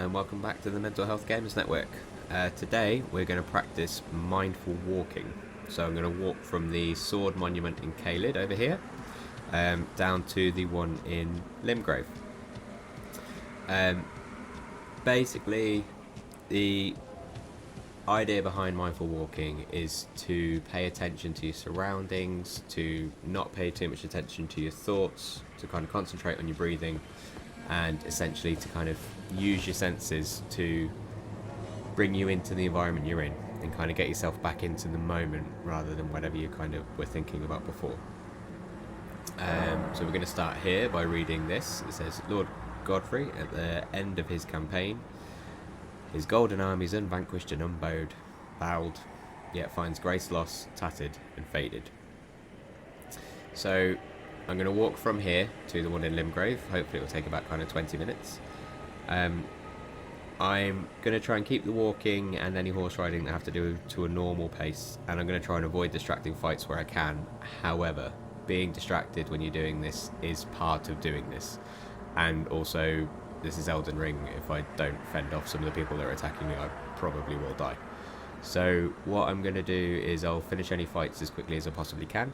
and welcome back to the Mental Health Gamers Network. Today we're going to practice mindful walking. So I'm going to walk from the sword monument in Caelid over here down to the one in Limgrave. Basically, the idea behind mindful walking is to pay attention to your surroundings, to not pay too much attention to your thoughts, to kind of concentrate on your breathing, and essentially to kind of use your senses to bring you into the environment you're in and kind of get yourself back into the moment rather than whatever you kind of were thinking about before. So we're going to start here by reading this. It says, Lord Godfrey, at the end of his campaign, his golden armies unvanquished and unbowed, bowed, yet finds grace lost, tattered and faded. So I'm going to walk from here to the one in Limgrave. Hopefully it will take about kind of 20 minutes. I'm going to try and keep the walking and any horse riding that I have to do to a normal pace, and I'm going to try and avoid distracting fights where I can. However, being distracted when you're doing this is part of doing this, and also this is Elden Ring. If I don't fend off some of the people that are attacking me, I probably will die. So what I'm going to do is I'll finish any fights as quickly as I possibly can,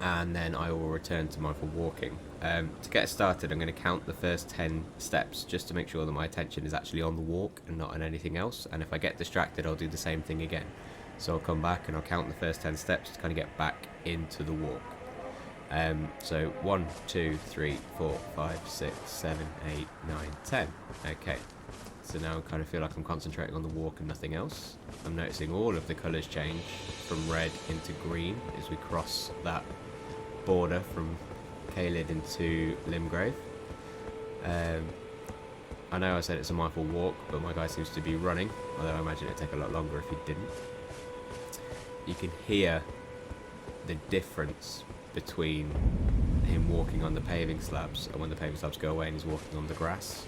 and then I will return to mindful walking. To get started, I'm going to count the first 10 steps just to make sure that my attention is actually on the walk and not on anything else, and if I get distracted I'll do the same thing again. So I'll come back and I'll count the first 10 steps to kind of get back into the walk. So 1, 2, 3, 4, 5, 6, 7, 8, 9, 10. Okay, so now I kind of feel like I'm concentrating on the walk and nothing else. I'm noticing all of the colours change from red into green as we cross that border from Caelid into Limgrave. I know I said it's a mindful walk, but my guy seems to be running, although I imagine it'd take a lot longer if he didn't. You can hear the difference between him walking on the paving slabs and when the paving slabs go away and he's walking on the grass.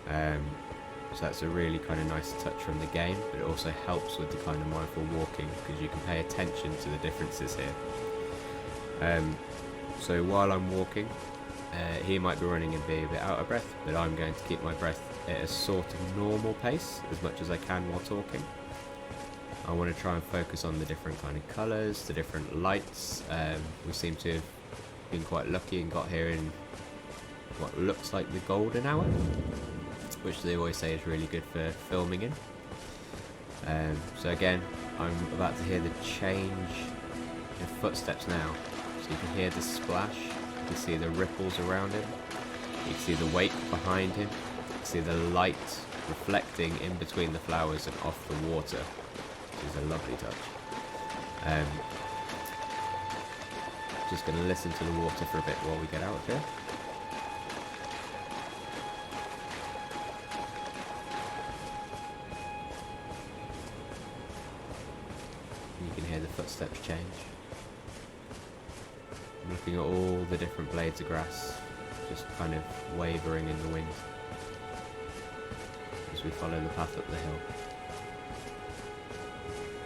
So that's a really kind of nice touch from the game, but it also helps with the kind of mindful walking because you can pay attention to the differences here. So while I'm walking, he might be running and be a bit out of breath, but I'm going to keep my breath at a sort of normal pace as much as I can while talking. I want to try and focus on the different kind of colours, the different lights. We seem to have been quite lucky and got here in what looks like the golden hour, which they always say is really good for filming in. So again, I'm about to hear the change in footsteps now. So you can hear the splash, you can see the ripples around him, you can see the wake behind him, you can see the light reflecting in between the flowers and off the water, which is a lovely touch. Just going to listen to the water for a bit while we get out of here. You can hear the footsteps change. I'm looking at all the different blades of grass just kind of wavering in the wind as we follow the path up the hill.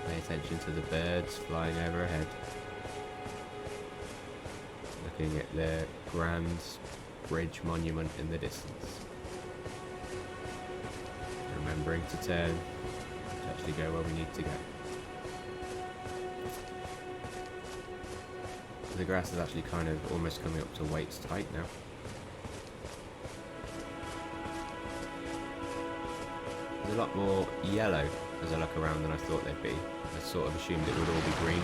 Pay attention to the birds flying overhead. Looking at the grand bridge monument in the distance. Remembering to turn to actually go where we need to go. The grass is actually kind of almost coming up to waist height now. There's a lot more yellow as I look around than I thought they'd be. I sort of assumed it would all be green.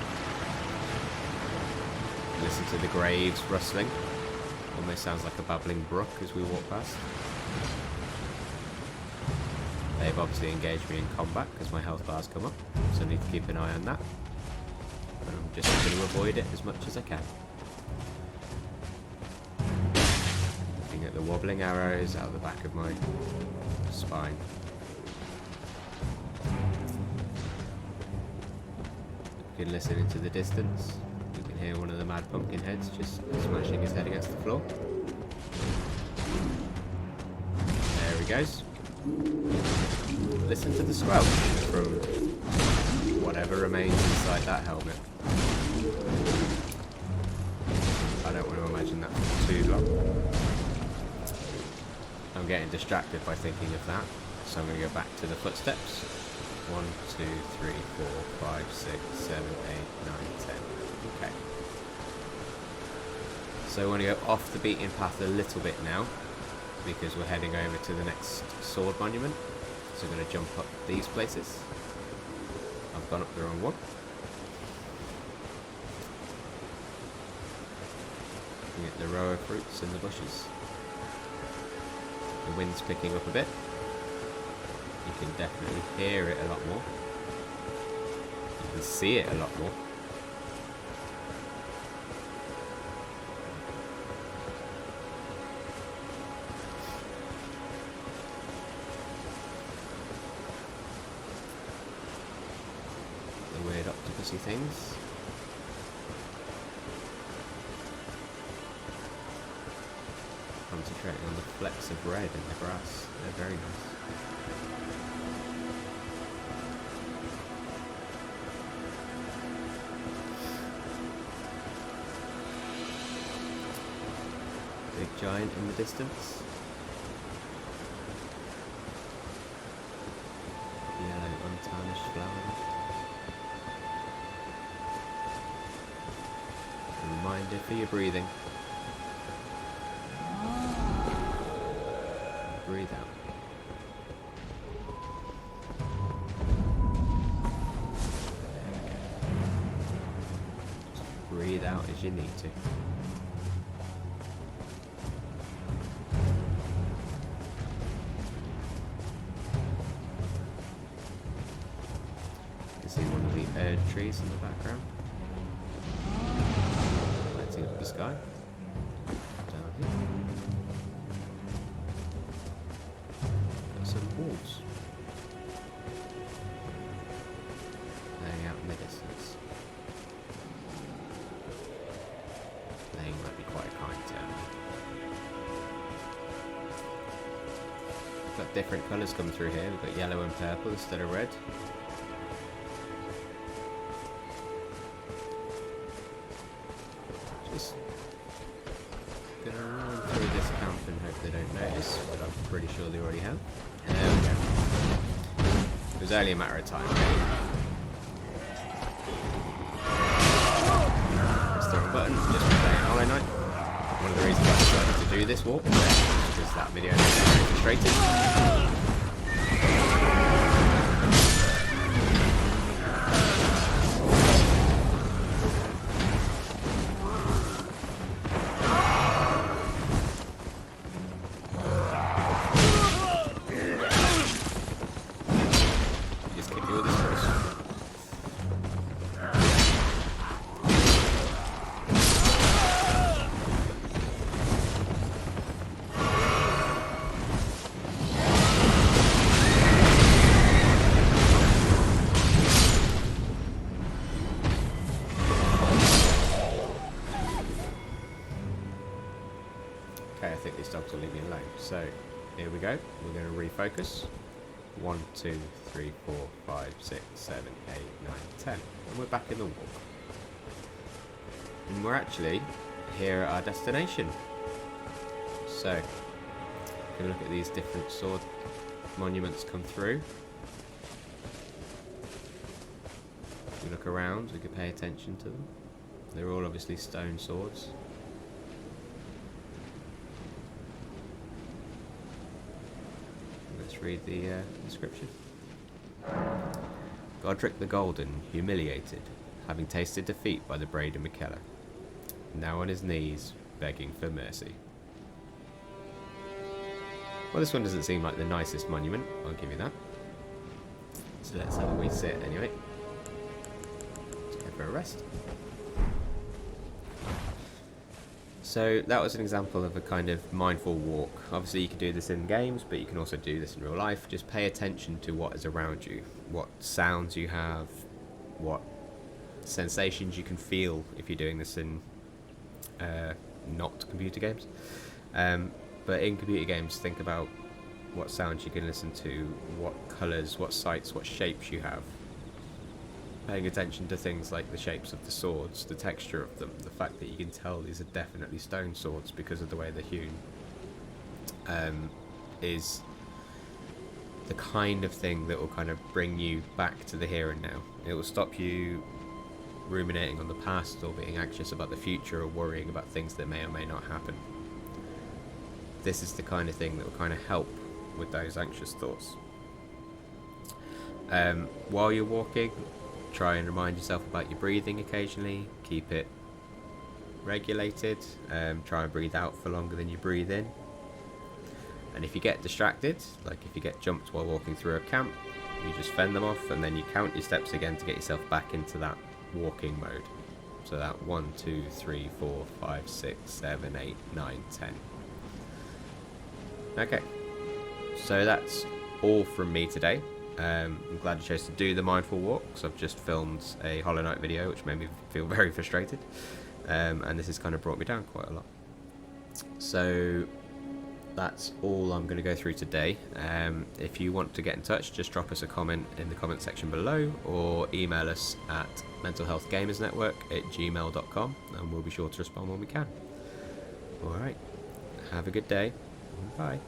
Listen to the graves rustling. Almost sounds like a babbling brook as we walk past. They've obviously engaged me in combat because my health bar's come up, so I need to keep an eye on that. I'm just going to avoid it as much as I can. Looking at the wobbling arrows out the back of my spine. You can listen into the distance. You can hear one of the mad pumpkin heads just smashing his head against the floor. There he goes. Listen to the squelch from whatever remains inside that helmet. I don't want to imagine that for too long. I'm getting distracted by thinking of that, so I'm going to go back to the footsteps. 1, 2, 3, 4, 5, 6, 7, 8, 9, 10. Okay. So I want to go off the beaten path a little bit now, because we're heading over to the next sword monument. So I'm going to jump up these places. I've gone up the wrong one. You get the row of fruits in the bushes. The wind's picking up a bit. You can definitely hear it a lot more. You can see it a lot more. The weird octopusy things. Concentrating on the flecks of red in the grass. They're very nice. Big giant in the distance. Yellow untarnished flower. A reminder for your breathing. Breathe out. Just breathe out as you need to. You can see one of the erd trees in the background. Lighting up the sky. Down here. Walls laying out in the distance. Laying might be quite a kind term. We've got different colours come through here. We've got yellow and purple instead of red. Just gonna run through this camp and hope they don't notice, but I'm pretty sure they already have. There we go. It was only a matter of time. Press the wrong button, just playing Hollow Knight. One of the reasons I decided to do this walk is because that video is very frustrating. Okay, I think these dogs will leave me alone. So, here we go. We're going to refocus. 1, 2, 3, 4, 5, 6, 7, 8, 9, 10. And we're back in the walk. And we're actually here at our destination. So, if you look at these different sword monuments come through. If we look around, we can pay attention to them. They're all obviously stone swords. Let's read the description. Godric the Golden, humiliated, having tasted defeat by the Braden McKellar, now on his knees, begging for mercy. Well, this one doesn't seem like the nicest monument, I'll give you that. So let's have a wee sit anyway. Let's go for a rest. So that was an example of a kind of mindful walk. Obviously you can do this in games, but you can also do this in real life. Just pay attention to what is around you, what sounds you have, what sensations you can feel if you're doing this in not computer games. But in computer games, think about what sounds you can listen to, what colours, what sights, what shapes you have. Paying attention to things like the shapes of the swords, the texture of them, the fact that you can tell these are definitely stone swords because of the way they're hewn. is the kind of thing that will kind of bring you back to the here and now. It will stop you ruminating on the past or being anxious about the future or worrying about things that may or may not happen. This is the kind of thing that will kind of help with those anxious thoughts. While you're walking, try and remind yourself about your breathing occasionally. Keep it regulated. Try and breathe out for longer than you breathe in. And if you get distracted, like if you get jumped while walking through a camp, you just fend them off and then you count your steps again to get yourself back into that walking mode. So that 1, 2, 3, 4, 5, 6, 7, 8, 9, 10. Okay, so that's all from me today. I'm glad you chose to do the mindful walk, because I've just filmed a Hollow Knight video which made me feel very frustrated, and this has kind of brought me down quite a lot. So that's all I'm going to go through today. If you want to get in touch, just drop us a comment in the comment section below, or email us at mentalhealthgamersnetwork@gmail.com, and we'll be sure to respond when we can. Alright, have a good day. Bye.